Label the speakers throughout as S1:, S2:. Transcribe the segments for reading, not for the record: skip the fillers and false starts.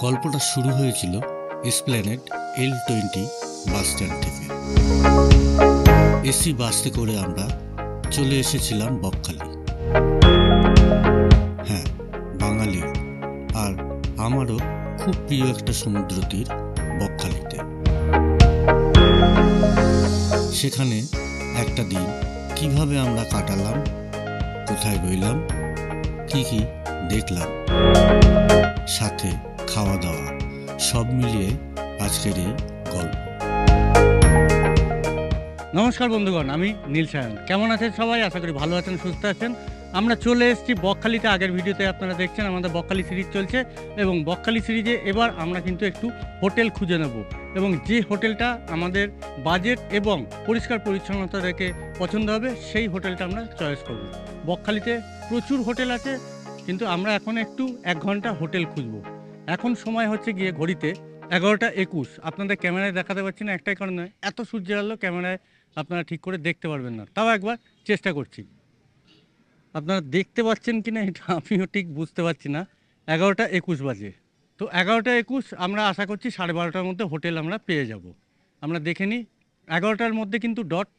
S1: গল্পটা শুরু হয়েছিল এসপ্ল্যানেড L20 বাস স্ট্যান্ড থেকে। এসি বাসে করে আমরা চলে এসেছিলাম বকখালি। হ্যাঁ, বাঙালি আর আমারও খুব প্রিয় একটা সমুদ্র তীর বকখালিতে। সেখানে একটা দিন কিভাবে আমরা কাটালাম, কোথায় রইলাম, কি কি দেখলাম, সাথে খাওয়া দাওয়া সব মিলিয়ে আজকের এই গল্প।
S2: নমস্কার বন্ধুগণ, আমি নীল সায়ন। কেমন আছেন সবাই? আশা করি ভালো আছেন, সুস্থ আছেন। আমরা চলে এসেছি বকখালিতে। আগের ভিডিওতে আপনারা দেখছেন আমাদের বকখালি সিরিজ চলছে, এবং বকখালি সিরিজে এবার আমরা কিন্তু একটু হোটেল খুঁজে নেব, এবং যে হোটেলটা আমাদের বাজেট এবং পরিষ্কার পরিচ্ছন্নতা রেখে পছন্দ হবে সেই হোটেলটা আমরা চয়েস করব। বকখালিতে প্রচুর হোটেল আছে, কিন্তু আমরা এখন একটু 1 ঘন্টা হোটেল খুঁজব। এখন সময় হচ্ছে গিয়ে ঘড়িতে 11:21। আপনাদের ক্যামেরায় দেখাতে পারছি না, একটাই কারণে এত সূর্যের আলো ক্যামেরায় আপনারা ঠিক করে দেখতে পারবেন না। তাও একবার চেষ্টা করছি। আপনারা দেখতে পাচ্ছেন কি না এটা আমিও ঠিক বুঝতে পারছি না। 11:21 বাজে। তো 11:21 আমরা আশা করছি 12:30টার মধ্যে হোটেল আমরা পেয়ে যাব। আমরা দেখে নিই। 11টার মধ্যে কিন্তু ডট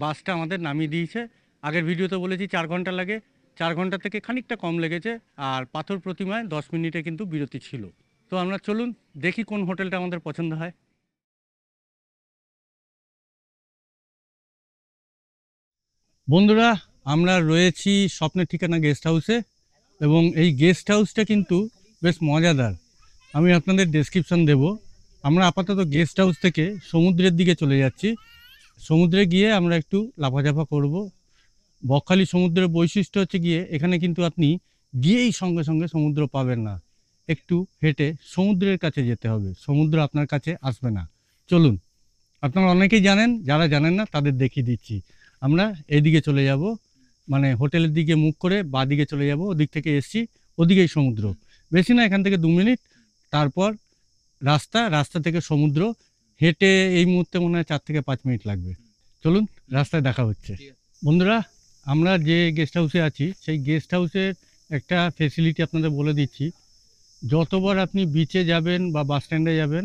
S2: বাসটা আমাদের নামিয়ে দিয়েছে। আগের ভিডিওতে বলেছি 4 ঘন্টা লাগে, 4 ঘন্টা থেকে খানিকটা কম লেগেছে। আর পাথর প্রতিমায় 10 মিনিটে কিন্তু বিরতি ছিল। তো আমরা চলুন দেখি কোন হোটেলটা আমাদের পছন্দ হয়। বন্ধুরা, আমরা রয়েছি স্বপ্নের ঠিকানা গেস্ট হাউসে, এবং এই গেস্ট হাউসটা কিন্তু বেশ মজাদার। আমি আপনাদের ডেসক্রিপশন দেব। আমরা আপাতত গেস্ট হাউস থেকে সমুদ্রের দিকে চলে যাচ্ছি। সমুদ্রে গিয়ে আমরা একটু লাফাঝাফা করব। বকখালি সমুদ্রের বৈশিষ্ট্য হচ্ছে গিয়ে এখানে কিন্তু আপনি গিয়েই সঙ্গে সঙ্গে সমুদ্র পাবেন না, একটু হেঁটে সমুদ্রের কাছে যেতে হবে, সমুদ্র আপনার কাছে আসবে না। চলুন, আপনারা অনেকেই জানেন, যারা জানেন না তাদের দেখিয়ে দিচ্ছি। আমরা এদিকে চলে যাব, মানে হোটেলের দিকে মুখ করে বাঁ দিকে চলে যাব। ওদিক থেকে এসছি, ওদিকেই সমুদ্র। বেশি না, এখান থেকে 2 মিনিট, তারপর রাস্তা থেকে সমুদ্র। হেঁটে এই মুহূর্তে মনে হয় 4 থেকে 5 মিনিট লাগবে। চলুন, রাস্তায় দেখা হচ্ছে। বন্ধুরা, আমরা যে গেস্ট হাউসে আছি সেই গেস্ট হাউসের একটা ফেসিলিটি আপনাদের বলে দিচ্ছি। যতবার আপনি বিচে যাবেন বা বাস স্ট্যান্ডে যাবেন,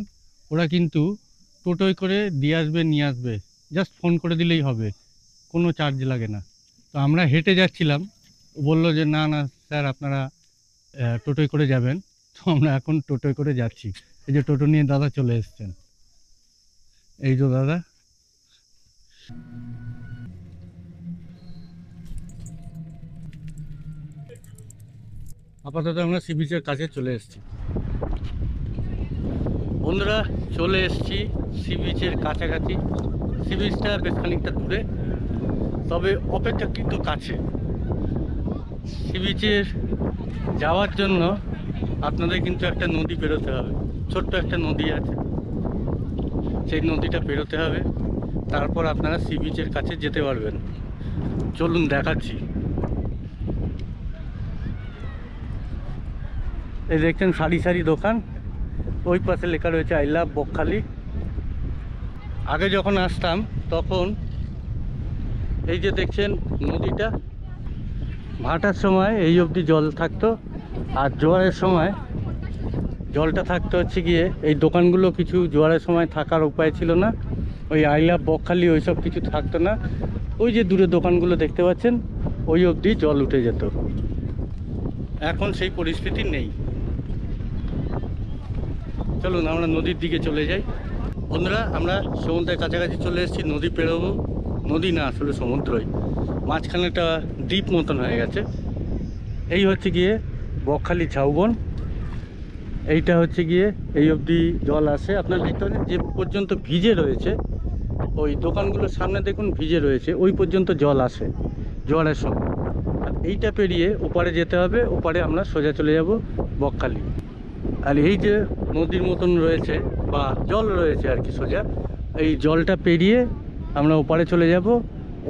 S2: ওরা কিন্তু টোটোয় করে দিয়ে আসবে, নিয়ে আসবে। জাস্ট ফোন করে দিলেই হবে, কোনো চার্জ লাগে না। তো আমরা হেঁটে যাচ্ছিলাম, বললো যে না না স্যার, আপনারা টোটোয় করে যাবেন। তো আমরা এখন টোটোয় করে যাচ্ছি। এই যে টোটো নিয়ে দাদা চলে এসছেন, এই তো দাদা। আপাতত আমরা সি বিচের কাছে চলে এসেছি। বন্ধুরা, চলে এসেছি সি বিচের কাছাকাছি। সি বিচটা বেশ খানিকটা দূরে, তবে অপেক্ষাকৃত কাছে। সি বিচের যাওয়ার জন্য আপনাদের কিন্তু একটা নদী পেরোতে হবে, ছোট্ট একটা নদী আছে, সেই নদীটা পেরোতে হবে, তারপর আপনারা সি বিচের কাছে যেতে পারবেন। চলুন দেখাচ্ছি। এই দেখছেন সারি সারি দোকান, ওই পাশে লেখা রয়েছে আই লাভ বকখালি। আগে যখন আসতাম তখন এই যে দেখছেন নদীটা, ভাটার সময় এই অবধি জল থাকতো, আর জোয়ারের সময় জলটা থাকতো হচ্ছে গিয়ে এই দোকানগুলো কিছু জোয়ারের সময় থাকার উপায় ছিল না, ওই আই লাভ বকখালি ওইসব কিছু থাকতো না। ওই যে দূরে দোকানগুলো দেখতে পাচ্ছেন, ওই অবধি জল উঠে যেত। এখন সেই পরিস্থিতি নেই। চলুন আমরা নদীর দিকে চলে যাই। বন্ধুরা, আমরা সমুদ্রের কাছাকাছি চলে এসেছি। নদী পেরোবো, নদী না আসলে সমুদ্রই, মাঝখানে একটা দ্বীপ মতন হয়ে গেছে। এই হচ্ছে গিয়ে বকখালি ঝাউবন। এইটা হচ্ছে গিয়ে এই অবধি জল আসে। আপনারা দেখতে পাচ্ছেন যে পর্যন্ত ভিজে রয়েছে, ওই দোকানগুলোর সামনে দেখুন ভিজে রয়েছে, ওই পর্যন্ত জল আসে জোয়ারের সময়। আর এইটা পেরিয়ে ওপারে যেতে হবে, ওপারে আমরা সোজা চলে যাব বকখালি। আর এই যে নদীর মতন রয়েছে বা জল রয়েছে আর কি, সোজা এই জলটা পেরিয়ে আমরা ওপারে চলে যাব।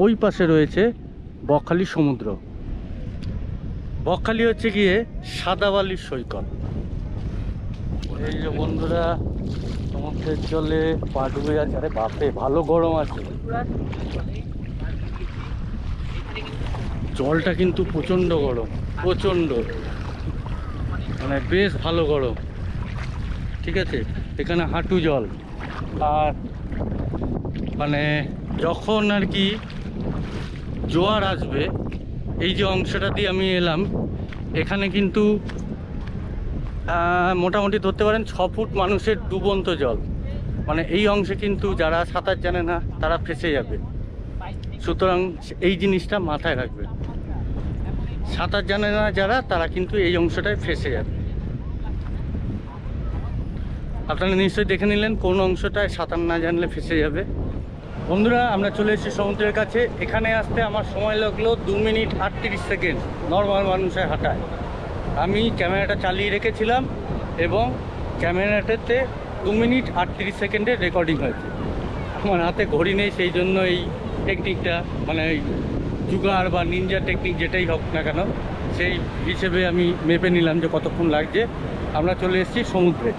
S2: ওই পাশে রয়েছে বকখালি সমুদ্র। বকখালি হচ্ছে গিয়ে সাদা বালির সৈকত। এই যে বন্ধুরা, সমুদ্রের জলে পা ডুবে যাচ্ছে। আরে বাপরে, ভালো গরম আছে, জলটা কিন্তু প্রচণ্ড গরম, প্রচণ্ড, মানে বেশ ভালো গরম। ঠিক আছে, এখানে হাঁটু জল। আর মানে যখন আর কি জোয়ার আসবে, এই যে অংশটা দিয়ে আমি এলাম, এখানে কিন্তু মোটামুটি ধরতে পারেন 6 ফুট মানুষের ডুবন্ত জল। মানে এই অংশে কিন্তু যারা সাঁতার জানে না তারা ফেঁসে যাবে। সুতরাং এই জিনিসটা মাথায় রাখবে, সাঁতার জানে না যারা তারা কিন্তু এই অংশটায় ফেঁসে যাবে। আপনারা নিশ্চয়ই দেখে নিলেন কোন অংশটায় সাঁতার না জানলে ফেঁসে যাবে। বন্ধুরা, আমরা চলে এসেছি সমুদ্রের কাছে। এখানে আসতে আমার সময় লাগলো 2 মিনিট 38 সেকেন্ড নর্মাল মানুষের হাঁটায়। আমি ক্যামেরাটা চালিয়ে রেখেছিলাম এবং ক্যামেরাটাতে 2 মিনিট 38 সেকেন্ডের রেকর্ডিং হয়েছে। আমার হাতে ঘড়ি নেই, সেই জন্য এই টেকনিকটা মানে এই জুগার বা নিনজা টেকনিক যেটাই হোক না কেন, সেই হিসেবে আমি মেপে নিলাম যে কতক্ষণ লাগছে। আমরা চলে এসেছি সমুদ্রে।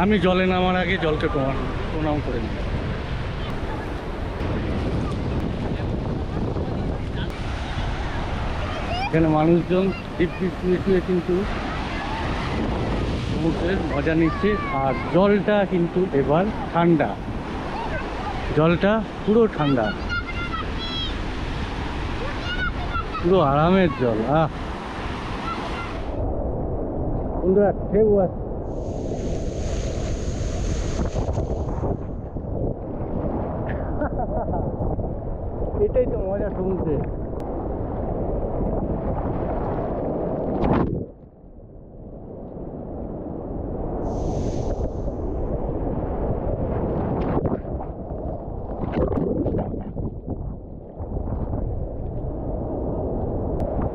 S2: আমি জলে নামার আগে জলকে প্রণাম করে নিই। এখানে মানুষজন দিব্যি শুয়ে কিন্তু সমুদ্রের মজা নিচ্ছে। আর জলটা কিন্তু এবার ঠান্ডা, জলটা পুরো ঠান্ডা, পুরো আরামের জল। বন্ধুরা, ঢেউ আছে। এটাই তো মজা সমুদ্রে।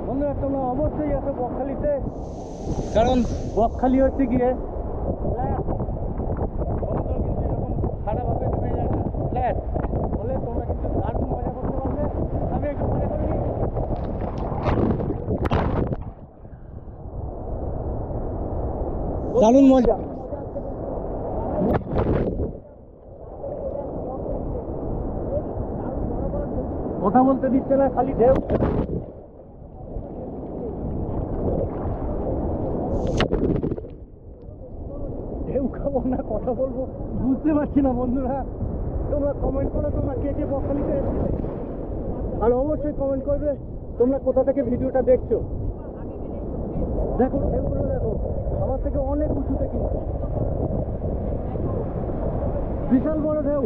S2: বন্ধুরা, তোমরা অবশ্যই আসো বকখালিতে, কারণ বকখালি হচ্ছে গিয়ে খারাপভাবে নেমে যায় না, ফ্ল্যাট হলে তোমরা কিন্তু দারুণ মজা করতে পারবে। আমি একটু মনে করি দারুণ মজা। কথা বলতে দিচ্ছে না, খালি ঢেউ। ঢেউ খাবো না, কথা বলবো, বুঝতে পারছি না। বন্ধুরা, তোমরা কমেন্ট করো তোমরা কে কে বকখালিতে এসেছিলে, আর অবশ্যই কমেন্ট করবে তোমরা কোথা থেকে ভিডিওটা দেখছো। দেখো ঢেউগুলো, দেখো আমার থেকে অনেক উঁচুতে, কিন্তু বিশাল বড় ঢেউ।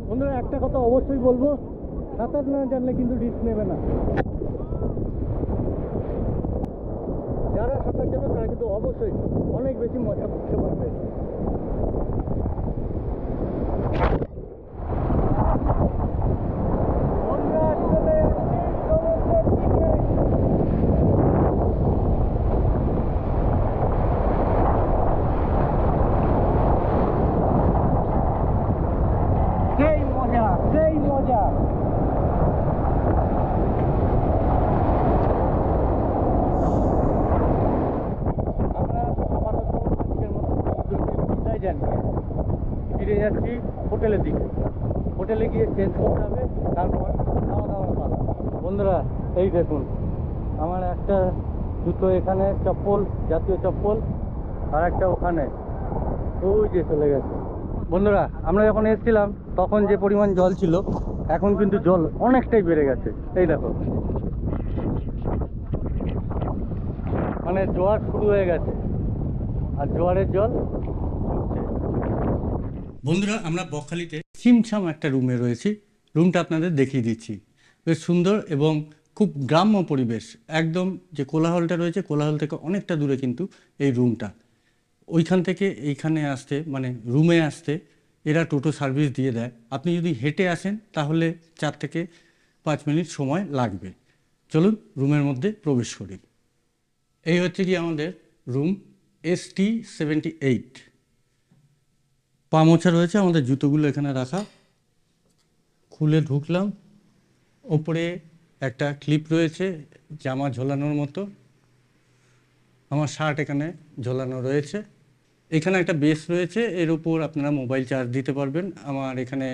S2: বন্ধুরা, একটা কথা অবশ্যই বলবো, সাঁতার না জানলে কিন্তু রিস্ক নেবে না। যারা সাঁতার জানে তারা কিন্তু অবশ্যই অনেক বেশি মজা করতে পারবে। সেই মজা, সেই মজা। ফিরে যাচ্ছি হোটেলের দিকে। হোটেলে গিয়ে চেঞ্জ করতে হবে, তারপর খাওয়া দাওয়ার পালা। বন্ধুরা, এই দেখুন আমার একটা জুতো এখানে, চপ্পল, জাতীয় চপ্পল, আর একটা ওখানে, ওই যে চলে গেছে। বন্ধুরা, আমরা যখন এসেছিলাম তখন যে পরিমাণ জল ছিল, এখন কিন্তু জল অনেকটাই বেড়ে গেছে। এই দেখো, মানে জোয়ার শুরু হয়ে গেছে আর জোয়ারের জল। বন্ধুরা, আমরা বকখালিতে ছিমছাম একটা রুমে রয়েছি। রুমটা আপনাদের দেখিয়ে দিচ্ছি। বেশ সুন্দর এবং খুব গ্রাম্য পরিবেশ। একদম যে কোলাহলটা রয়েছে, কোলাহল থেকে অনেকটা দূরে কিন্তু এই রুমটা। ওইখান থেকে এইখানে আসতে, মানে রুমে আসতে এরা টোটো সার্ভিস দিয়ে দেয়। আপনি যদি হেঁটে আসেন তাহলে 4 থেকে 5 মিনিট সময় লাগবে। চলুন রুমের মধ্যে প্রবেশ করি। এই হচ্ছে কি আমাদের রুম, ST78। পা মোছা রয়েছে, আমাদের জুতোগুলো এখানে রাখা। খুলে ঢুকলাম, ওপরে একটা ক্লিপ রয়েছে জামা ঝোলানোর মতো। আমার শার্ট এখানে ঝোলানো রয়েছে। এখানে একটা বেস রয়েছে, এর উপর আপনারা মোবাইল চার্জ দিতে পারবেন। আমার এখানে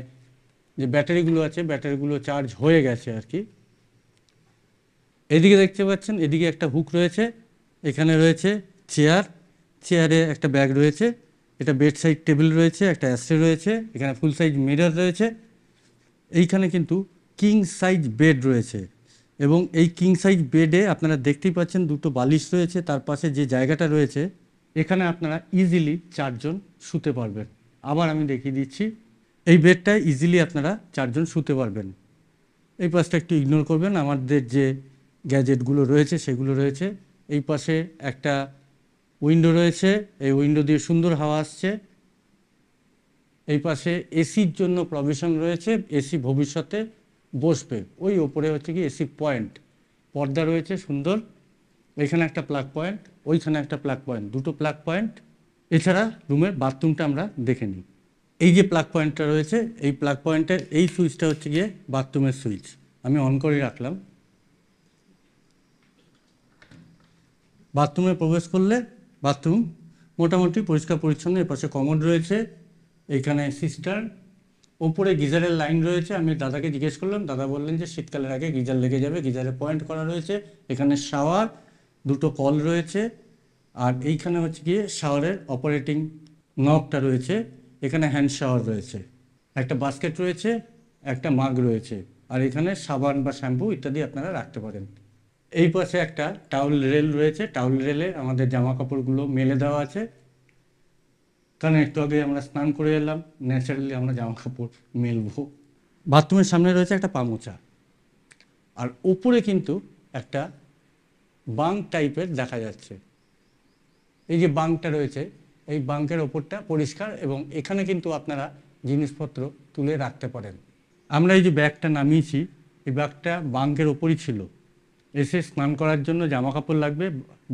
S2: যে ব্যাটারিগুলো আছে ব্যাটারিগুলো চার্জ হয়ে গেছে আর কি। এদিকে দেখতে পাচ্ছেন, এদিকে একটা হুক রয়েছে, এখানে রয়েছে চেয়ার, চেয়ারে একটা ব্যাগ রয়েছে, এটা বেড সাইড টেবিল রয়েছে, একটা অ্যাস্ট্রে রয়েছে, এখানে ফুল সাইজ মিরর রয়েছে। এইখানে কিন্তু কিং সাইজ বেড রয়েছে এবং এই কিং সাইজ বেডে আপনারা দেখতেই পাচ্ছেন দুটো বালিশ রয়েছে, তার পাশে যে জায়গাটা রয়েছে এখানে আপনারা ইজিলি 4 জন শুতে পারবেন। আবার আমি দেখিয়ে দিচ্ছি, এই বেডটায় ইজিলি আপনারা 4 জন শুতে পারবেন। এই পাশটা একটু ইগনোর করবেন, আমাদের যে গ্যাজেটগুলো রয়েছে সেগুলো রয়েছে। এই পাশে একটা উইন্ডো রয়েছে, এই উইন্ডো দিয়ে সুন্দর হাওয়া আসছে। এই পাশে এসির জন্য প্রভিশন রয়েছে, এসি ভবিষ্যতে বসবে। ওই ওপরে হচ্ছে কি এসি পয়েন্ট, পর্দা রয়েছে সুন্দর। এখানে একটা প্লাগ পয়েন্ট, ওইখানে একটা প্লাগ পয়েন্ট, দুটো প্লাগ পয়েন্ট। এছাড়া রুমের বাথরুমটা আমরা দেখে নিই। এই যে প্লাগ পয়েন্টটা রয়েছে, এই প্লাগ পয়েন্টের এই সুইচটা হচ্ছে গিয়ে বাথরুমের সুইচ। আমি অন করে রাখলাম। বাথরুমে প্রবেশ করলে বাথরুম মোটামুটি পরিষ্কার পরিচ্ছন্ন। এর পাশে কমোড রয়েছে, এইখানে সিস্টার, ওপরে গিজারের লাইন রয়েছে। আমি দাদাকে জিজ্ঞেস করলাম, দাদা বললেন যে শীতকালের আগে গিজার লেগে যাবে, গিজারে পয়েন্ট করা রয়েছে। এখানে শাওয়ার, দুটো কল রয়েছে, আর এইখানে হচ্ছে গিয়ে শাওয়ারের অপারেটিং নবটা রয়েছে। এখানে হ্যান্ড শাওয়ার রয়েছে, একটা বাস্কেট রয়েছে, একটা মাগ রয়েছে, আর এখানে সাবান বা শ্যাম্পু ইত্যাদি আপনারা রাখতে পারেন। এই পাশে একটা টাওয়েল রেল রয়েছে, টাওয়েল রেলে আমাদের জামা কাপড়গুলো মেলে দেওয়া আছে, কারণ একটু আগে আমরা স্নান করে এলাম, ন্যাচারালি আমরা জামা কাপড় মেলবো। বাথরুমের সামনে রয়েছে একটা পা মোছা, আর উপরে কিন্তু একটা বাঙ্ক টাইপের দেখা যাচ্ছে। এই যে বাঙ্কটা রয়েছে, এই বাঙ্কের ওপরটা পরিষ্কার এবং এখানে কিন্তু আপনারা জিনিসপত্র তুলে রাখতে পারেন। আমরা এই যে ব্যাগটা নামিয়েছি, এই ব্যাগটা বাঙ্কের ওপরই ছিল। এসে স্নান করার জন্য জামা কাপড় লাগবে,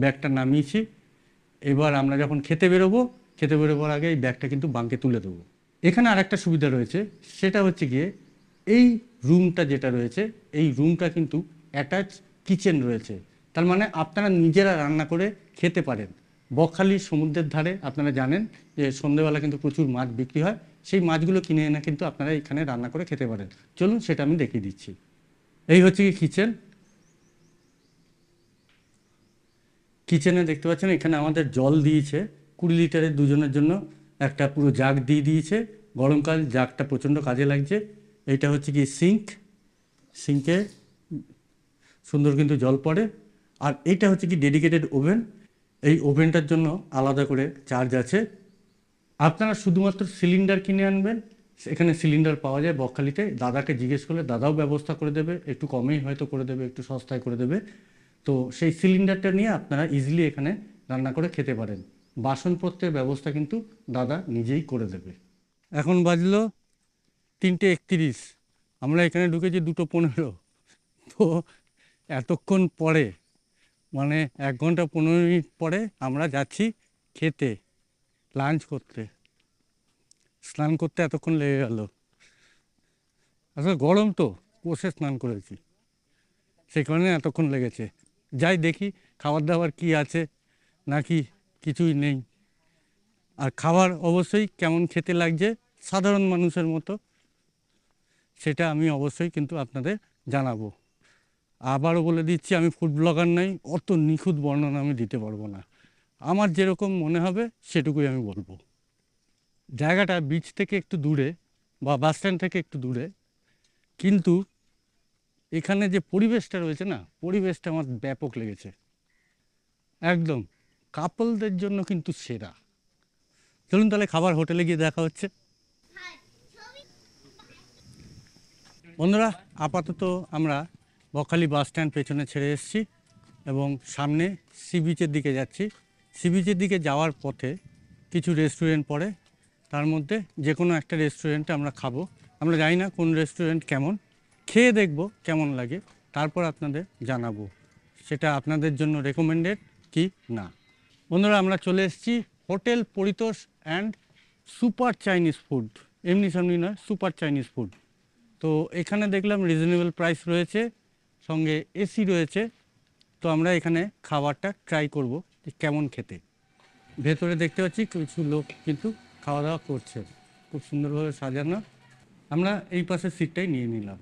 S2: ব্যাগটা নামিয়েছি। এবার আমরা যখন খেতে বেরোবো, খেতে বেরোবার আগে এই ব্যাগটা কিন্তু বাঙ্কে তুলে দেবো। এখানে আরেকটা সুবিধা রয়েছে, সেটা হচ্ছে গিয়ে এই রুমটা যেটা রয়েছে, এই রুমটা কিন্তু অ্যাটাচ কিচেন রয়েছে। তার মানে আপনারা নিজেরা রান্না করে খেতে পারেন। বকখালি সমুদ্রের ধারে আপনারা জানেন যে সন্ধ্যেবেলা কিন্তু প্রচুর মাছ বিক্রি হয়, সেই মাছগুলো কিনে এনে কিন্তু আপনারা এখানে রান্না করে খেতে পারেন। চলুন সেটা আমি দেখিয়ে দিচ্ছি। এই হচ্ছে কি কিচেন। কিচেনে দেখতে পাচ্ছেন এখানে আমাদের জল দিয়েছে 20 লিটারের, দুজনের জন্য একটা পুরো জাগ দিয়ে দিয়েছে। গরমকাল জাগটা প্রচণ্ড কাজে লাগছে। এইটা হচ্ছে কি সিঙ্ক, সিঙ্কে সুন্দর কিন্তু জল পড়ে। আর এইটা হচ্ছে কি ডেডিকেটেড ওভেন, এই ওভেনটার জন্য আলাদা করে চার্জ আছে। আপনারা শুধুমাত্র সিলিন্ডার কিনে আনবেন, এখানে সিলিন্ডার পাওয়া যায় বকখালিতে। দাদাকে জিজ্ঞেস করলে দাদাও ব্যবস্থা করে দেবে, একটু কমেই হয়তো করে দেবে, একটু সস্তায় করে দেবে। তো সেই সিলিন্ডারটা নিয়ে আপনারা ইজিলি এখানে রান্না করে খেতে পারেন। বাসনপত্রের ব্যবস্থা কিন্তু দাদা নিজেই করে দেবে। এখন বাজলো 3:31, আমরা এখানে ঢুকেছি 2:15। তো এতক্ষণ পরে, মানে 1 ঘন্টা 15 মিনিট পরে আমরা যাচ্ছি খেতে, লাঞ্চ করতে। স্নান করতে এতক্ষণ লেগে গেল, আসলে গরম তো, কষে স্নান করেছি, সেই কারণে এতক্ষণ লেগেছে। যাই দেখি খাবার দাবার কি আছে নাকি কিছুই নেই। আর খাবার অবশ্যই কেমন খেতে লাগছে সাধারণ মানুষের মতো, সেটা আমি অবশ্যই কিন্তু আপনাদের জানাবো। আবারও বলে দিচ্ছি, আমি ফুড ব্লগার নই, অত নিখুঁত বর্ণনা আমি দিতে পারবো না। আমার যেরকম মনে হবে সেটুকুই আমি বলবো। জায়গাটা বিচ থেকে একটু দূরে বা বাস স্ট্যান্ড থেকে একটু দূরে, কিন্তু এখানে যে পরিবেশটা রয়েছে না, পরিবেশটা আমার ব্যাপক লেগেছে একদম। কাপলদের জন্য কিন্তু সেরা। চলুন তাহলে খাবার হোটেলে গিয়ে দেখা হচ্ছে। বন্ধুরা, আপাতত আমরা বকখালি বাস স্ট্যান্ড পেছনে ছেড়ে এসেছি এবং সামনে সি বিচের দিকে যাচ্ছি। সি বিচের দিকে যাওয়ার পথে কিছু রেস্টুরেন্ট পড়ে, তার মধ্যে যে কোনো একটা রেস্টুরেন্টে আমরা খাবো। আমরা জানি না কোন রেস্টুরেন্ট কেমন, খেয়ে দেখব কেমন লাগে, তারপর আপনাদের জানাবো সেটা আপনাদের জন্য রেকমেন্ডেড কি না। বন্ধুরা, আমরা চলে এসেছি hotel Paritosh and super Chinese food, এমনি সামনি নয়, সুপার চাইনিজ ফুড। তো এখানে দেখলাম রিজনেবল প্রাইস রয়েছে, সঙ্গে এসি রয়েছে। তো আমরা এখানে খাবারটা ট্রাই করব যে কেমন খেতে। ভেতরে দেখতে পাচ্ছি কিছু লোক কিন্তু খাওয়া দাওয়া করছে, খুব সুন্দরভাবে সাজানো। আমরা এই পাশের সিটটাই নিয়ে নিলাম।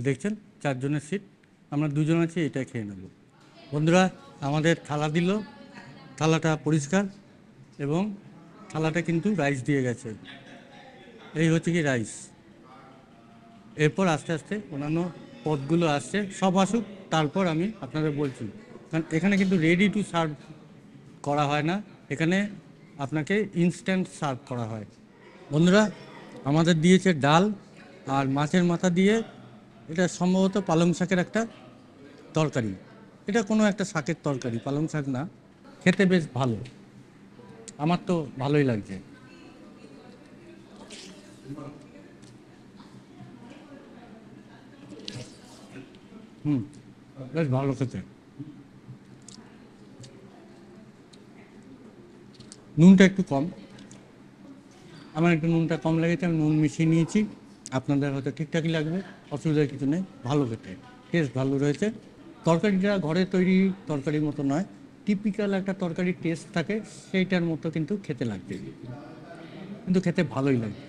S2: দেখছেন 4 জনের সিট, আমরা 2 জন আছি, এটাই খেয়ে নেব। বন্ধুরা আমাদের থালা দিল, থালাটা পরিষ্কার এবং থালাটা কিন্তু রাইস দিয়ে গেছে। এই হচ্ছে কি রাইস। এরপর আস্তে আস্তে অন্যান্য পদগুলো আসছে, সব আসুক তারপর আমি আপনাদের বলছি। কারণ এখানে কিন্তু রেডি টু সার্ভ করা হয় না, এখানে আপনাকে ইনস্ট্যান্ট সার্ভ করা হয়। বন্ধুরা আমাদের দিয়েছে ডাল আর মাছের মাথা দিয়ে, এটা সম্ভবত পালং শাকের একটা তরকারি। এটা কোনো একটা শাকের তরকারি, পালং শাক না। খেতে বেশ ভালো, আমার তো ভালোই লাগছে। বেশ ভালো খেতে। নুনটা একটু কম, আমার একটু নুনটা কম লেগেছে, আমি নুন মিশিয়ে নিয়েছি। আপনাদের হয়তো ঠিকঠাকই লাগবে, অসুবিধার কিছু নেই। ভালো খেতে, টেস্ট ভালো রয়েছে। তরকারিটা ঘরে তৈরি তরকারির মতো নয়, টিপিক্যাল একটা তরকারির টেস্ট থাকে, সেইটার মতো কিন্তু খেতে লাগবে, কিন্তু খেতে ভালোই লাগে।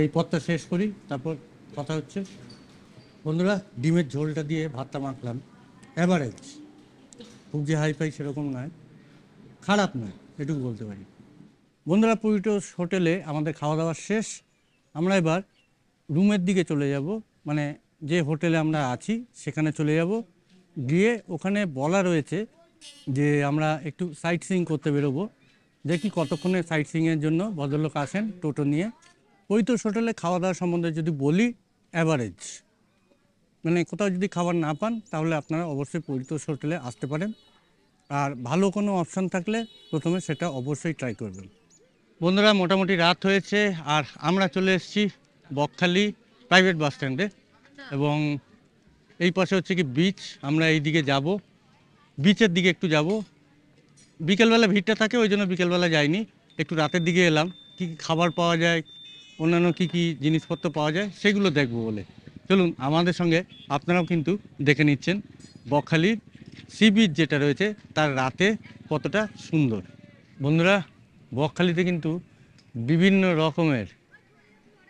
S2: এই পথটা শেষ করি, তারপর কথা হচ্ছে। বন্ধুরা ডিমের ঝোলটা দিয়ে ভাতটা মাখলাম, অ্যাভারেজ, খুব যে হাইফাই সেরকম নয়, খারাপ নয়, এটুকু বলতে পারি। বন্ধুরা পুরিটোস হোটেলে আমাদের খাওয়া দাওয়া শেষ, আমরা এবার রুমের দিকে চলে যাব, মানে যে হোটেলে আমরা আছি সেখানে চলে যাব। গিয়ে ওখানে বলা রয়েছে যে আমরা একটু সাইট সিইং করতে বেরোবো, দেখি কতক্ষণে সাইট সিইংয়ের জন্য ভদ্রলোক আসেন টোটো নিয়ে। পরিতোষ হোটেলে খাওয়া দাওয়া সম্বন্ধে যদি বলি, অ্যাভারেজ, মানে কোথাও যদি খাবার না পান তাহলে আপনারা অবশ্যই পরিতোষ হোটেলে আসতে পারেন, আর ভালো কোনো অপশান থাকলে প্রথমে সেটা অবশ্যই ট্রাই করবেন। বন্ধুরা মোটামুটি রাত হয়েছে আর আমরা চলে এসেছি বকখালি প্রাইভেট বাস স্ট্যান্ডে, এবং এই পাশে হচ্ছে কি বিচ। আমরা এই দিকে যাব, বিচের দিকে একটু যাব। বিকেলবেলা ভিড়টা থাকে, ওই জন্য বিকেলবেলা যাইনি, একটু রাতের দিকে এলাম, কী কী খাবার পাওয়া যায়, অন্যান্য কী কী জিনিসপত্র পাওয়া যায় সেগুলো দেখবো বলে। চলুন আমাদের সঙ্গে, আপনারাও কিন্তু দেখে নিচ্ছেন বকখালির সি বিচ যেটা রয়েছে তার রাতে কতটা সুন্দর। বন্ধুরা বকখালিতে কিন্তু বিভিন্ন রকমের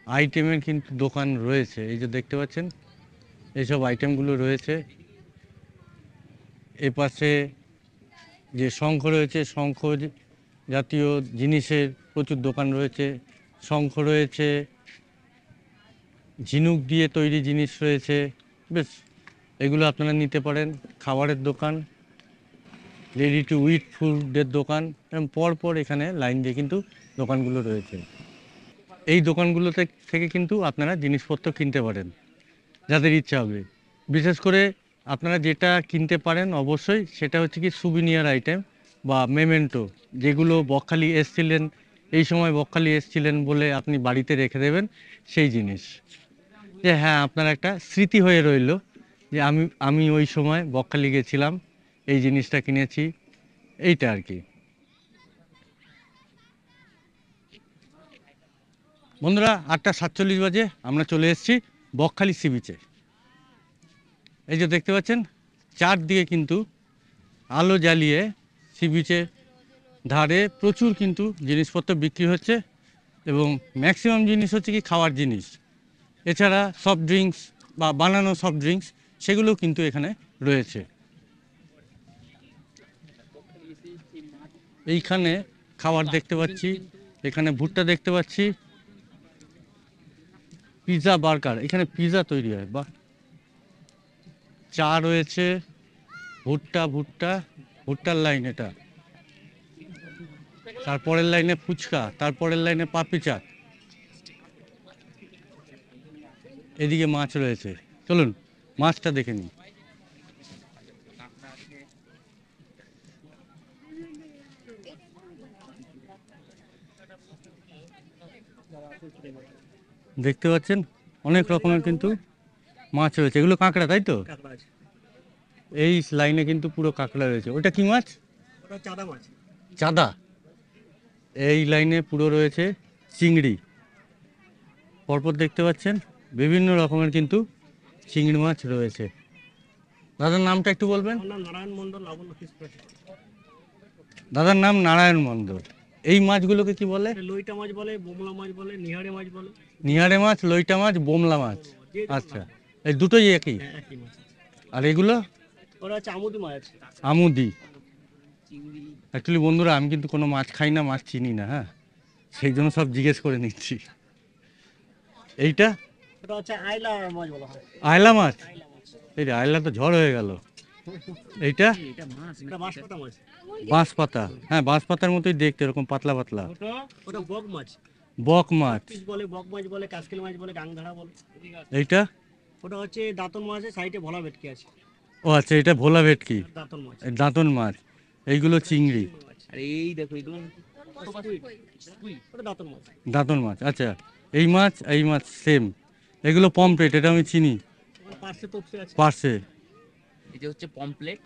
S2: আইটেমের কিন্তু দোকান রয়েছে, এই যে দেখতে পাচ্ছেন এইসব আইটেমগুলো রয়েছে। এপাশে যে শঙ্খ রয়েছে, শঙ্খ জাতীয় জিনিসের প্রচুর দোকান রয়েছে, শঙ্খ রয়েছে, ঝিনুক দিয়ে তৈরি জিনিস রয়েছে, বেশ এগুলো আপনারা নিতে পারেন। খাবারের দোকান, রেডি টু উইট ফুডের দোকান, এবং পরপর এখানে লাইন দিয়ে কিন্তু দোকানগুলো রয়েছে। এই দোকানগুলোতে থেকে কিন্তু আপনারা জিনিসপত্র কিনতে পারেন যাদের ইচ্ছা হবে। বিশেষ করে আপনারা যেটা কিনতে পারেন অবশ্যই সেটা হচ্ছে কি সুভিনিয়ার আইটেম বা মেমেন্টো, যেগুলো বকখালি এসছিলেন, এই সময় বকখালি এসছিলেন বলে আপনি বাড়িতে রেখে দেবেন সেই জিনিস, যে হ্যাঁ আপনার একটা স্মৃতি হয়ে রইল যে আমি ওই সময় বকখালি গেছিলাম, এই জিনিসটা কিনেছি, এইটা আর কি। বন্ধুরা 8:47 বাজে, আমরা চলে এসেছি বকখালি সি বিচে। এই যে দেখতে পাচ্ছেন চারদিকে কিন্তু আলো জ্বালিয়ে সি বিচের ধারে প্রচুর কিন্তু জিনিসপত্র বিক্রি হচ্ছে, এবং ম্যাক্সিমাম জিনিস হচ্ছে কি খাওয়ার জিনিস। এছাড়া সফট ড্রিঙ্কস বা বানানো সফট ড্রিঙ্কস সেগুলোও কিন্তু এখানে রয়েছে। এইখানে খাবার দেখতে পাচ্ছি, এখানে ভুট্টা দেখতে পাচ্ছি, পিৎজা বার্গার, এখানে পিৎজা তৈরি হয়, বা চা রয়েছে, ভুট্টার লাইন এটা, তারপরের লাইনে ফুচকা, তারপরের লাইনে পাপড়ি চাট, এদিকে মাছ রয়েছে। চলুন মাছটা দেখে নিই। দেখতে পাচ্ছেন অনেক রকমের কিন্তু মাছ রয়েছে, এগুলো কাঁকড়া তাই তো? এই লাইনে কিন্তু পুরো কাঁকড়া রয়েছে। ওটা কি মাছ?
S3: চাঁদা মাছ।
S2: চাঁদা। এই লাইনে পুরো রয়েছে চিংড়ি, পরপর দেখতে পাচ্ছেন বিভিন্ন রকমের কিন্তু চিংড়ি মাছ রয়েছে। দাদার নামটা একটু বলবেন?
S3: নারায়ণ মন্ডল, লাবণ্য ফিশ।
S2: দাদার নাম নারায়ণ মণ্ডল। এই মাছগুলোকে কি বলে?
S3: লইটা মাছ বলে, বোমলা মাছ বলে, নিহারে মাছ বলে।
S2: নিহারে মাছ, লইটা মাছ, বোমলা মাছ।
S3: যে যেমন
S2: আচ্ছা,
S3: নাম।
S2: এই দুটোই একই।
S3: হ্যাঁ, একই মাছ।
S2: আর এগুলো
S3: ওরা হচ্ছে আমুদি মাছ আছে।
S2: আমুদি।
S3: চিংড়ি।
S2: অ্যাকচুয়ালি বন্ধুরা আমি কিন্তু কোনো মাছ খাই না, মাছ চিনি না, হ্যাঁ, সেই জন্য সব জিজ্ঞেস করে নিচ্ছি। এইটা
S3: ওটা হচ্ছে আইলা মাছ বলা হয়।
S2: আয়লা মাছ।
S3: আইলা মাছ।
S2: এই রে, আয়লা তো ঝড় হয়ে গেল। এইটা
S3: এটা বাঁশপাতা মাছ।
S2: বাঁশ পাতা। হ্যাঁ, বাঁশ পাতার মতোই দেখতে, এরকম পাতলা পাতলা।
S3: ওটা বক মাছ।
S2: বক মাছ।
S3: পিস বলে, বক মাছ বলে, কাসকেল মাছ বলে, গাংধারা বলে।
S2: এইটা
S3: ওটা হচ্ছে দাঁতন মাছ, সাইডে ভোলা ভেটকি আছে।
S2: ও আচ্ছা, এটা ভোলা ভেটকি,
S3: দাঁতন মাছ।
S2: এই দাঁতন মাছ। এইগুলো চিংড়ি,
S3: আর এই দেখো এগুলো ওটা দাঁতন মাছ।
S2: দাঁতন মাছ। আচ্ছা, এই মাছ সেম। এগুলো পমপ্লেট, এটা আমি চিনি।
S3: পার্শ্বে তপসে আছে।
S2: পার্সে।
S3: এই যে হচ্ছে পমপ্লেট।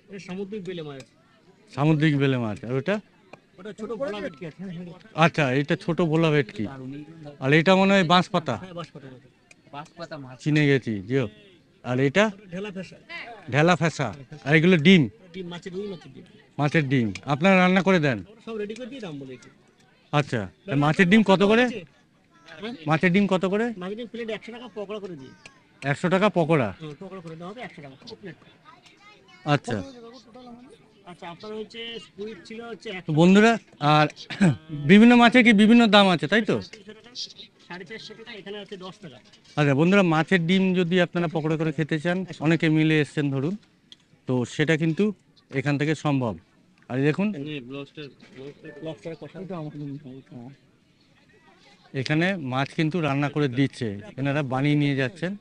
S3: এটা সামুদ্রিক বেলে মাছ।
S2: সামুদ্রিক বেলে মাছ। আর ওটা
S3: ওটা ছোট ভোলা ভেটকি আছে।
S2: আচ্ছা, এটা ছোট ভোলা ভেটকি। আর এটা মনে হয় বাঁশ পাতা।
S3: হ্যাঁ, বাঁশপাতা মাছ। বাঁশপাতা মাছ।
S2: চিনে গেছি জিও। আর এটা
S3: ওটা ঢেলা ফেসা।
S2: ঢেলা ফেসা। আর এগুলো ডিম,
S3: ডিম মাছের রুই মাছের ডিম।
S2: মাছের ডিম। আপনারা রান্না করে দেন?
S3: ওরা সব রেডি করে দিয়ে দাম বলে কি।
S2: আচ্ছা, তা মাছের ডিম কত করে?
S3: হ্যাঁ?
S2: মাছের ডিম কত করে?
S3: মাছের ডিম প্লেট 100 টাকা পকোড়া করে দিই।
S2: 100 টাকা পকোড়া।
S3: পকোড়া করে দেওয়া হবে 100 টাকা প্লেট।
S2: আচ্ছা
S3: আচ্ছা, আপনার হচ্ছে স্কুইড ছিল হচ্ছে
S2: তো বন্ধুরা, আর বিভিন্ন মাছের কি বিভিন্ন দাম আছে, তাই তো?
S3: 450 টাকা, এখানে আছে 10 টাকা।
S2: আচ্ছা বন্ধুরা, মাছের ডিম যদি আপনারা পকোড়া করে খেতে চান, অনেকে মিলে এসছেন ধরুন, তো সেটা কিন্তু এখান থেকে সম্ভব। আর এই দেখুন
S3: লবস্টার কষা।
S2: এখানে মাছ কিন্তু রান্না করে দিচ্ছে, এনারা বানিয়ে নিয়ে যাচ্ছেন।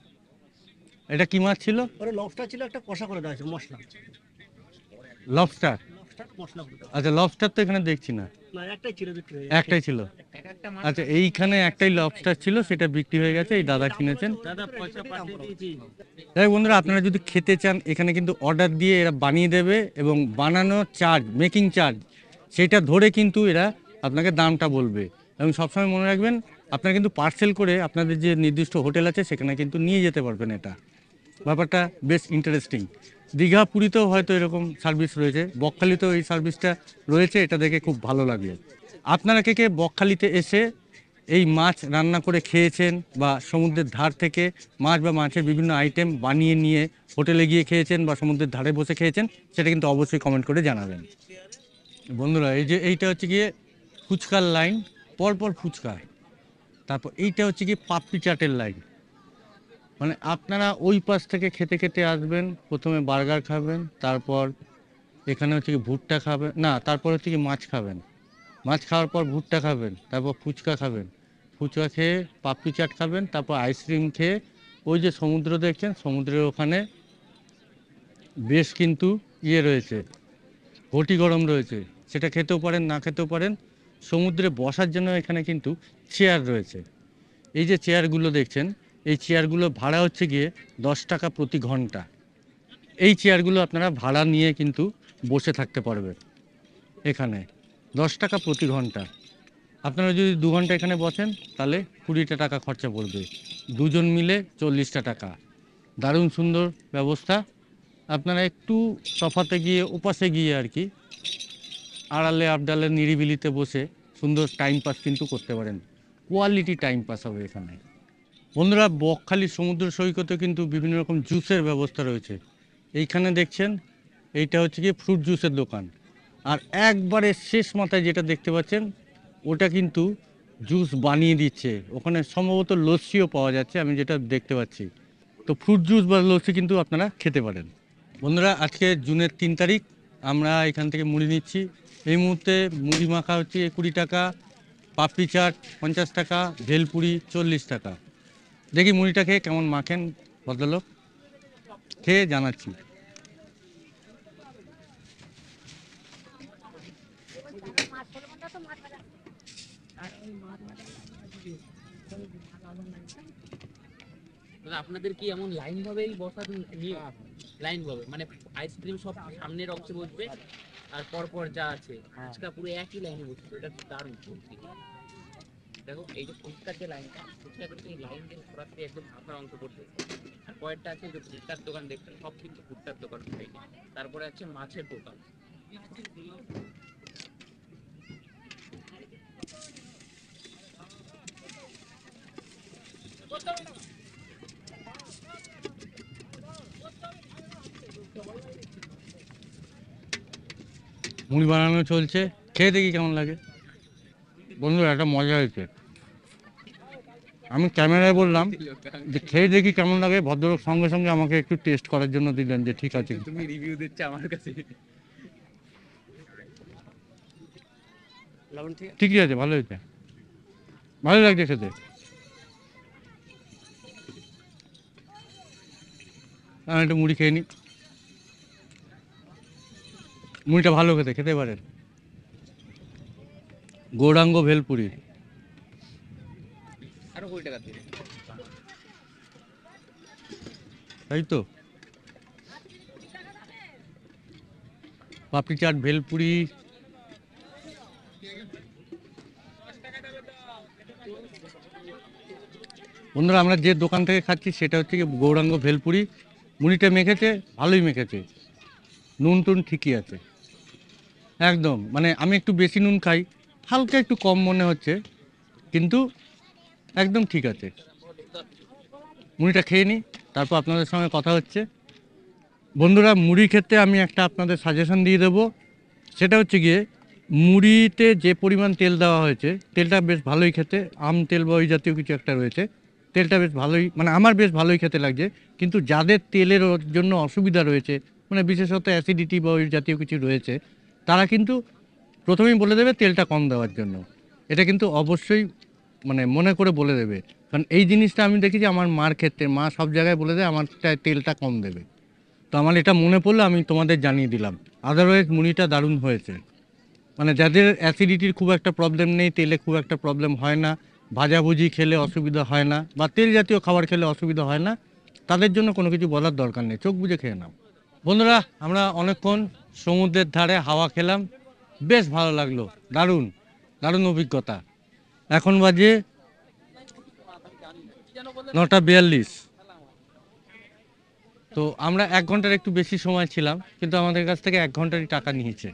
S2: এটা কি মাছ ছিল?
S3: ওরা লবস্টার ছিল, একটা কষা করে দেওয়া হয়েছে মশলা।
S2: লবস্টার।
S3: লবস্টার মশলা করে দেওয়া।
S2: আচ্ছা, লবস্টার তো এখানে দেখছি না,
S3: না, একটাই ছিল বিক্রি হয়ে
S2: একটাই ছিল। আচ্ছা, এইখানে একটাই লবস্টার ছিল, সেটা বিক্রি হয়ে গেছে, এই দাদা কিনেছেন।
S3: দাদা পয়সা পাঠিয়ে দিয়েছি।
S2: যাই হোক বন্ধুরা, আপনারা যদি খেতে চান, এখানে কিন্তু অর্ডার দিয়ে এরা বানিয়ে দেবে, এবং বানানোর চার্জ, মেকিং চার্জ, সেটা ধরে কিন্তু এরা আপনাকে দামটা বলবে। এবং সবসময় মনে রাখবেন, আপনারা কিন্তু পার্সেল করে আপনাদের যে নির্দিষ্ট হোটেল আছে সেখানে কিন্তু নিয়ে যেতে পারবেন। এটা ব্যাপারটা বেশ ইন্টারেস্টিং। দীঘা, পুরীতেও হয়তো এরকম সার্ভিস রয়েছে, বকখালিতেও এই সার্ভিসটা রয়েছে, এটা দেখে খুব ভালো লাগলো। আপনারা কে কে বকখালিতে এসে এই মাছ রান্না করে খেয়েছেন, বা সমুদ্রের ধার থেকে মাছ বা মাছের বিভিন্ন আইটেম বানিয়ে নিয়ে হোটেলে গিয়ে খেয়েছেন, বা সমুদ্রের ধারে বসে খেয়েছেন, সেটা কিন্তু অবশ্যই কমেন্ট করে জানাবেন। বন্ধুরা, এই যে এইটা হচ্ছে গিয়ে ফুচকার লাইন, পরপর ফুচকা। তারপর এইটা হচ্ছে কি পাপড়ি চাটের লাইন। মানে আপনারা ওই পাশ থেকে খেতে খেতে আসবেন, প্রথমে বার্গার খাবেন, তারপর এখানে হচ্ছে কি ভুট্টা খাবেন, না তারপর হচ্ছে কি মাছ খাবেন, মাছ খাওয়ার পর ভুট্টা খাবেন, তারপর ফুচকা খাবেন, ফুচকা খেয়ে পাপড়ি চাট খাবেন, তারপর আইসক্রিম খেয়ে ওই যে সমুদ্র দেখছেন, সমুদ্রের ওখানে বেশ কিন্তু ইয়ে রয়েছে, ঘটি গরম রয়েছে, সেটা খেতেও পারেন, না খেতেও পারেন। সমুদ্রে বসার জন্য এখানে কিন্তু চেয়ার রয়েছে। এই যে চেয়ারগুলো দেখছেন, এই চেয়ারগুলো ভাড়া হচ্ছে গিয়ে 10 টাকা প্রতি ঘন্টা। এই চেয়ারগুলো আপনারা ভাড়া নিয়ে কিন্তু বসে থাকতে পারবেন এখানে, 10 টাকা প্রতি ঘন্টা। আপনারা যদি 2 ঘন্টা এখানে বসেন, তাহলে 20টা টাকা খরচা পড়বে, দুজন মিলে 40টা টাকা। দারুণ সুন্দর ব্যবস্থা। আপনারা একটু তফাতে গিয়ে, ওপাশে গিয়ে আর কি, আড়ালে আবডালে নিরিবিলিতে বসে সুন্দর টাইম পাস কিন্তু করতে পারেন, কোয়ালিটি টাইম পাস হবে এখানে। বন্ধুরা, বকখালি সমুদ্র সৈকতে কিন্তু বিভিন্ন রকম জুসের ব্যবস্থা রয়েছে। এইখানে দেখছেন, এইটা হচ্ছে কি ফ্রুট জুসের দোকান। আর একবারে শেষ মাথায় যেটা দেখতে পাচ্ছেন, ওটা কিন্তু জুস বানিয়ে দিচ্ছে। ওখানে সম্ভবত লস্যিও পাওয়া যাচ্ছে, আমি যেটা দেখতে পাচ্ছি। তো ফ্রুট জুস বা লস্যি কিন্তু আপনারা খেতে পারেন। বন্ধুরা, আজকে জুনের 3 তারিখ, আমরা এখান থেকে মুড়ি নিচ্ছি। এই মুহূর্তে মুড়ি মাখা হচ্ছে 20 টাকা, পাপড়ি চাট 50 টাকা, ভেলপুরি 40 টাকা। দেখি মুড়িটা খেয়ে কেমন মাখেন ভদ্রলোক, খেয়ে জানাচ্ছি।
S4: আপনাদের কি এমন লাইন ভাবেই বসার নিয়ে লাইন ভাবে, মানে আইসক্রিম সব সামনের অংশে বসবে আর পরপর যা আছে ফুচকা পুরো একই লাইনে বসবে? এটা দারুণ সত্যি। দেখো এই যে ফুচকার যে লাইনটা, ফুচকা কিন্তু এই লাইন দিয়ে সরাসরি একদম আপনার অংশ পড়বে। আর কয়েকটা আছে যে ভুট্টার দোকান দেখবেন, সব কিন্তু ভুট্টার দোকান সাইডে। তারপরে আছে মাছের দোকান।
S2: মুড়ি বানানো চলছে, খেয়ে দেখি কেমন লাগে। বন্ধুরা একটা মজা হয়েছে, আমি ক্যামেরায় বললাম যে খেয়ে দেখি কেমন লাগে, ভদ্রলোক সঙ্গে সঙ্গে আমাকে একটু টেস্ট করার জন্য দিলেন যে ঠিক আছে।
S4: তুমি রিভিউ দিচ্ছ আমার কাছে। লবণ ঠিক আছে?
S2: ঠিকই আছে, ভালো হয়েছে, ভালো লাগছে খেতে। আমি একটু মুড়ি খেয়ে নিই, মুড়িটা ভালো খেতে, খেতে পারেন। গৌরাঙ্গ ভেলপুরি,
S4: আরো 20 টাকা দিয়ে।
S2: তাই তো। পাপড়ি চাট, ভেলপুরি, বন্ধুরা আমরা যে দোকান থেকে খাচ্ছি সেটা হচ্ছে কি গৌরাঙ্গ ভেলপুরি। মুড়িটা মেখেছে, ভালোই মেখেছে, নুন টুন ঠিকই আছে একদম। মানে আমি একটু বেশি নুন খাই, হালকা একটু কম মনে হচ্ছে, কিন্তু একদম ঠিক আছে। মুড়িটা খেয়ে নিই, তারপর আপনাদের সঙ্গে কথা হচ্ছে। বন্ধুরা মুড়ি খেতে আমি একটা আপনাদের সাজেশন দিয়ে দেবো, সেটা হচ্ছে গিয়ে মুড়িতে যে পরিমাণ তেল দেওয়া হয়েছে, তেলটা বেশ ভালোই খেতে, আম তেল বা ওই জাতীয় কিছু একটা রয়েছে, তেলটা বেশ ভালোই, মানে আমার বেশ ভালোই খেতে লাগছে। কিন্তু যাদের তেলের জন্য অসুবিধা রয়েছে, মানে বিশেষত অ্যাসিডিটি বা ওই জাতীয় কিছু রয়েছে, তারা কিন্তু প্রথমেই বলে দেবে তেলটা কম দেওয়ার জন্য। এটা কিন্তু অবশ্যই মানে মনে করে বলে দেবে, কারণ এই জিনিসটা আমি দেখেছি আমার মার ক্ষেত্রে, মা সব জায়গায় বলে দেয় আমার তেলটা কম দেবে। তো আমার এটা মনে পড়লো, আমি তোমাদের জানিয়ে দিলাম। আদারওয়াইজ মুড়িটা দারুণ হয়েছে। মানে যাদের অ্যাসিডিটির খুব একটা প্রবলেম নেই, তেলে খুব একটা প্রবলেম হয় না, ভাজাভুজি খেলে অসুবিধা হয় না, বা তেল জাতীয় খাবার খেলে অসুবিধা হয় না, তাদের জন্য কোনো কিছু বলার দরকার নেই, চোখ বুজে খেয়ে নাও। বন্ধুরা আমরা অনেকক্ষণ সমুদ্রের ধারে হাওয়া খেলাম, বেশ ভালো লাগলো, দারুণ দারুণ অভিজ্ঞতা। এখন বাজে 9:42। তো আমরা 1 ঘন্টার একটু বেশি সময় ছিলাম, কিন্তু আমাদের কাছ থেকে 1 ঘন্টারই টাকা নিয়েছে।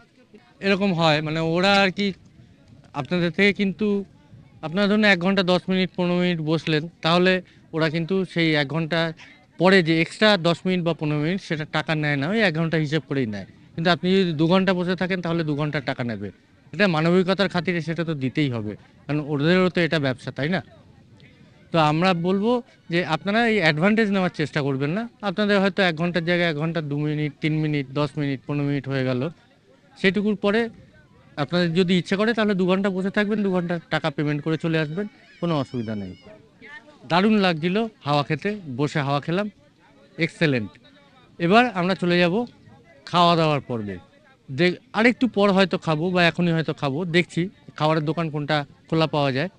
S2: এরকম হয়, মানে ওরা আর কি আপনাদের থেকে কিন্তু, আপনারা ধরুন 1 ঘন্টা 10 মিনিট 15 মিনিট বসলেন, তাহলে ওরা কিন্তু সেই 1 ঘন্টা পরে যে এক্সট্রা 10 মিনিট বা 15 মিনিট সেটা টাকা নেয় না, ওই 1 ঘন্টা হিসেব করেই নেয়। কিন্তু আপনি যদি 2 ঘন্টা বসে থাকেন তাহলে 2 ঘন্টার টাকা নেবে। এটা মানবিকতার খাতিরে সেটা তো দিতেই হবে, কারণ ওদেরও তো এটা ব্যবসা, তাই না? তো আমরা বলবো যে আপনারা এই অ্যাডভান্টেজ নেওয়ার চেষ্টা করবেন না। আপনাদের হয়তো 1 ঘন্টার জায়গায় 1 ঘন্টা 2 মিনিট 3 মিনিট 10 মিনিট 15 মিনিট হয়ে গেল, সেটুকুর পরে আপনাদের যদি ইচ্ছে করে তাহলে 2 ঘন্টা বসে থাকবেন, 2 ঘন্টা টাকা পেমেন্ট করে চলে আসবেন, কোনো অসুবিধা নেই। দারুণ লাগছিল হাওয়া খেতে, বসে হাওয়া খেলাম, এক্সেলেন্ট। এবার আমরা চলে যাব খাওয়া দাওয়ার পর্বে। আরেকটু পর হয়তো খাবো বা এখনই হয়তো খাবো, দেখছি খাবারের দোকান কোনটা খোলা পাওয়া যায়।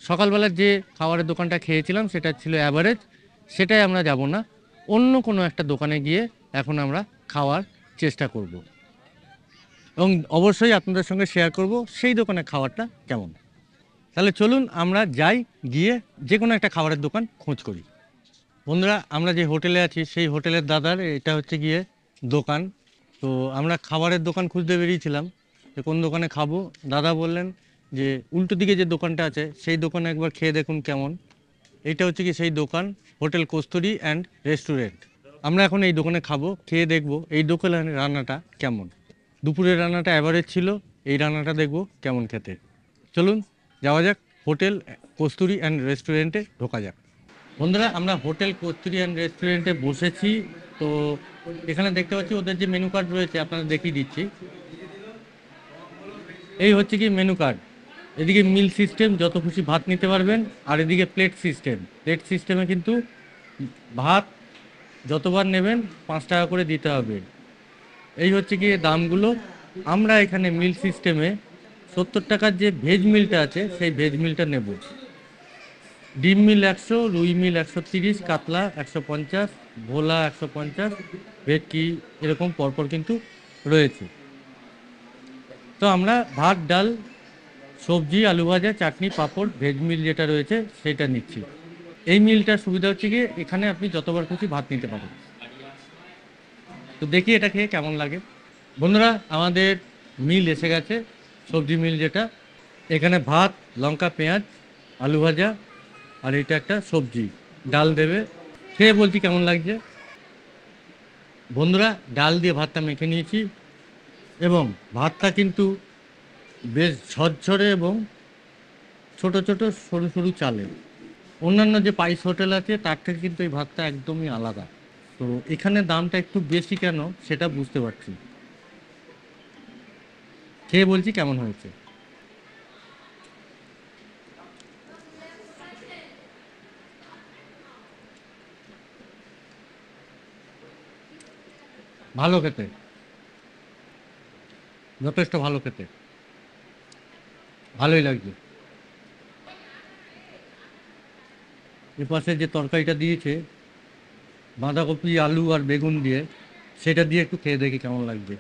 S2: সকালবেলার যে খাবারের দোকানটা খেয়েছিলাম সেটা ছিল অ্যাভারেজ, সেটাই আমরা যাব না, অন্য কোনো একটা দোকানে গিয়ে এখন আমরা খাওয়ার চেষ্টা করব, এবং অবশ্যই আপনাদের সঙ্গে শেয়ার করব সেই দোকানে খাবারটা কেমন। তাহলে চলুন আমরা যাই, গিয়ে যে কোনো একটা খাবারের দোকান খোঁজ করি। বন্ধুরা আমরা যে হোটেলে আছি সেই হোটেলের দাদার এটা হচ্ছে গিয়ে দোকান। তো আমরা খাবারের দোকান খুঁজতে বেরিয়েছিলাম যে কোন দোকানে খাবো। দাদা বললেন যে উল্টো দিকে যে দোকানটা আছে সেই দোকানে একবার খেয়ে দেখুন কেমন। এইটা হচ্ছে কি সেই দোকান, হোটেল কস্তুরী অ্যান্ড রেস্টুরেন্ট। আমরা এখন এই দোকানে খাবো, খেয়ে দেখবো এই দোকানের রান্নাটা কেমন। দুপুরের রান্নাটা অ্যাভারেজ ছিল, এই রান্নাটা দেখবো কেমন খেতে। চলুন যাওয়া যাক, হোটেল কস্তুরী অ্যান্ড রেস্টুরেন্টে ঢোকা যাক। বন্ধুরা আমরা হোটেল কস্তুরী অ্যান্ড রেস্টুরেন্টে বসেছি। তো এখানে দেখতে পাচ্ছি ওদের যে মেনু কার্ড রয়েছে, আপনাদের দেখিয়ে দিচ্ছি। এই হচ্ছে কি মেনু কার্ড। এদিকে মিল সিস্টেম, যত খুশি ভাত নিতে পারবেন, আর এদিকে প্লেট সিস্টেম। প্লেট সিস্টেমে কিন্তু ভাত যতবার নেবেন 5 টাকা করে দিতে হবে। এই হচ্ছে কি দামগুলো। আমরা এখানে মিল সিস্টেমে 70 টাকার যে ভেজ মিলটা আছে সেই ভেজ মিলটা নেব। ডিম মিল 100, রুই মিল 130, কাতলা 150, ভোলা 150, ভেটকি, এরকম পরপর কিন্তু রয়েছে। তো আমরা ভাত ডাল সবজি আলু ভাজা চাটনি পাঁপড় ভেজ মিল যেটা রয়েছে সেটা নিচ্ছি। এই মিলটার সুবিধা হচ্ছে কি এখানে আপনি যতবার খুশি ভাত নিতে পারেন। তো দেখি এটা খেয়ে কেমন লাগে। বন্ধুরা আমাদের মিল এসে গেছে, সবজি মিল যেটা। এখানে ভাত লঙ্কা পেঁয়াজ আলু ভাজা আর এটা একটা সবজি, ডাল দেবে, খেয়ে বলছি কেমন লাগছে। বন্ধুরা, ডাল দিয়ে ভাতটা মেখে নিয়েছি এবং ভাতটা কিন্তু বেশ ঝরঝরে এবং ছোট ছোট সরু সরু চালের। অন্যান্য যে পাইস হোটেল আছে তার থেকে কিন্তু এই ভাতটা একদমই আলাদা। তো এখানে দামটা একটু বেশি কেন সেটা বুঝতে পারছি। খেয়ে বলছি কেমন হয়েছে। ভালো খেতে, যথেষ্ট ভালো খেতে, ভালোই লাগছে। এপাশে যে তরকারিটা দিয়েছে বাঁধাকপি আলু আর বেগুন দিয়ে, সেটা দিয়ে একটু খেয়ে দেখি কেমন লাগবে।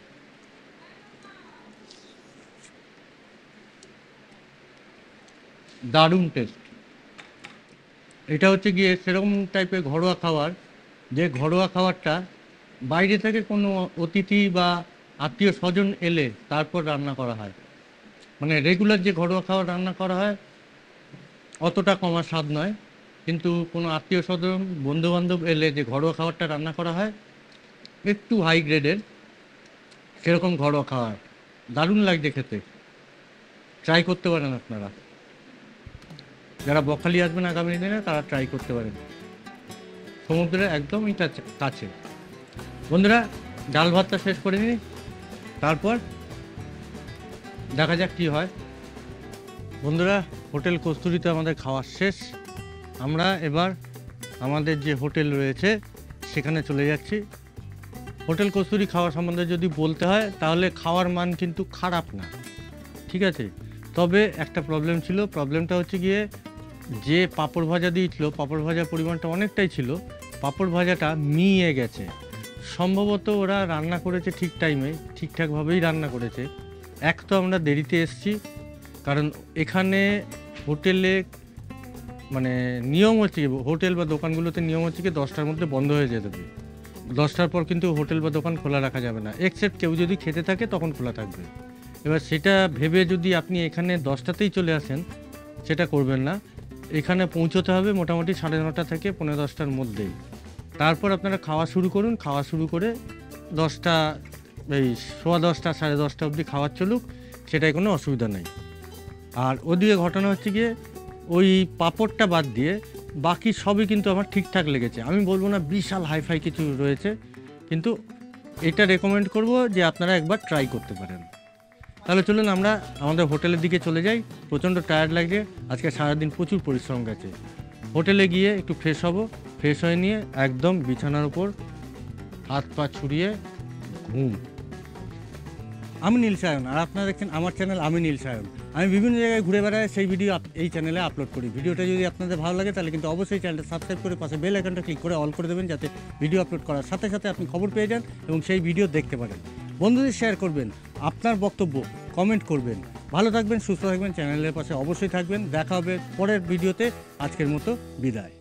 S2: দারুণ টেস্ট। এটা হচ্ছে গিয়ে সেরকম টাইপের ঘরোয়া খাবার, যে ঘরোয়া খাবারটা বাইরে থেকে কোনো অতিথি বা আত্মীয় স্বজন এলে তারপর রান্না করা হয়। মানে রেগুলার যে ঘরোয়া খাবার রান্না করা হয় অতটা কমা স্বাদ নয়, কিন্তু কোনো আত্মীয় স্বজন বন্ধুবান্ধব এলে যে ঘরোয়া খাবারটা রান্না করা হয় একটু হাই গ্রেডের, সেরকম ঘরোয়া খাবার দারুণ লাগছে খেতে। ট্রাই করতে পারেন আপনারা, যারা বকখালি আসবেন আগামী দিনে তারা ট্রাই করতে পারেন। সমুদ্রের একদমই কাছে। বন্ধুরা, ডাল ভাতটা শেষ করে নিই, তারপর দেখা যাক কী হয়। বন্ধুরা, হোটেল কস্তুরীতে আমাদের খাওয়া শেষ। আমরা এবার আমাদের যে হোটেল রয়েছে সেখানে চলে যাচ্ছি। হোটেল কস্তুরী খাওয়া সম্বন্ধে যদি বলতে হয় তাহলে খাওয়ার মান কিন্তু খারাপ না, ঠিক আছে। তবে একটা প্রবলেম ছিল, প্রবলেমটা হচ্ছে গিয়ে যে পাঁপড় ভাজা দিয়েছিল, পাঁপড় ভাজার পরিমাণটা অনেকটাই ছিল, পাঁপড় ভাজাটা মিয়ে গেছে। সম্ভবত ওরা রান্না করেছে ঠিক টাইমে, ঠিকঠাকভাবেই রান্না করেছে। এক তো আমরা দেরিতে এসেছি, কারণ এখানে হোটেলে মানে নিয়ম হচ্ছে কি, হোটেল বা দোকানগুলোতে নিয়ম হচ্ছে কি 10টার মধ্যে বন্ধ হয়ে যেতে হবে। 10টার পর কিন্তু হোটেল বা দোকান খোলা রাখা যাবে না, এক্সেপ্ট কেউ যদি খেতে থাকে তখন খোলা থাকবে। এবার সেটা ভেবে যদি আপনি এখানে 10টাতেই চলে আসেন, সেটা করবেন না। এখানে পৌঁছতে হবে মোটামুটি 9:30 থেকে 10:45টার মধ্যেই। তারপর আপনারা খাওয়া শুরু করুন, খাওয়া শুরু করে 10টা, এই 10:15 10:30 অবধি খাওয়ার চলুক, সেটাই কোনো অসুবিধা নেই। আর ওদিকে ঘটনা হচ্ছে গিয়ে ওই পাঁপড়টা বাদ দিয়ে বাকি সবই কিন্তু আমার ঠিকঠাক লেগেছে। আমি বলবো না বিশাল হাইফাই কিছু রয়েছে, কিন্তু এটা রেকমেন্ড করব যে আপনারা একবার ট্রাই করতে পারেন। তাহলে চলুন আমরা আমাদের হোটেলের দিকে চলে যাই। প্রচণ্ড টায়ার্ড লাগে, আজকে সারাদিন প্রচুর পরিশ্রম গেছে। হোটেলে গিয়ে একটু ফ্রেশ হব, ফ্রেশ হয়ে নিয়ে একদম বিছানার উপর হাত পা ছুড়িয়ে ঘুম। আমি নীল সায়ন, আর আপনারা দেখছেন আমার চ্যানেল আমি নীল সায়ন। আমি বিভিন্ন জায়গায় ঘুরে বেড়াই, সেই ভিডিও এই চ্যানেলে আপলোড করি। ভিডিওটা যদি আপনাদের ভালো লাগে তাহলে কিন্তু অবশ্যই চ্যানেলটা সাবস্ক্রাইব করে পাশে বেল আইকনটা ক্লিক করে অল করে দেবেন, যাতে ভিডিও আপলোড করার সাথে সাথে আপনি খবর পেয়ে যান এবং সেই ভিডিও দেখতে পারেন। বন্ধুদের শেয়ার করবেন, আপনার বক্তব্য কমেন্ট করবেন। ভালো থাকবেন, সুস্থ থাকবেন, চ্যানেলের পাশে অবশ্যই থাকবেন। দেখা হবে পরের ভিডিওতে। আজকের মতো বিদায়।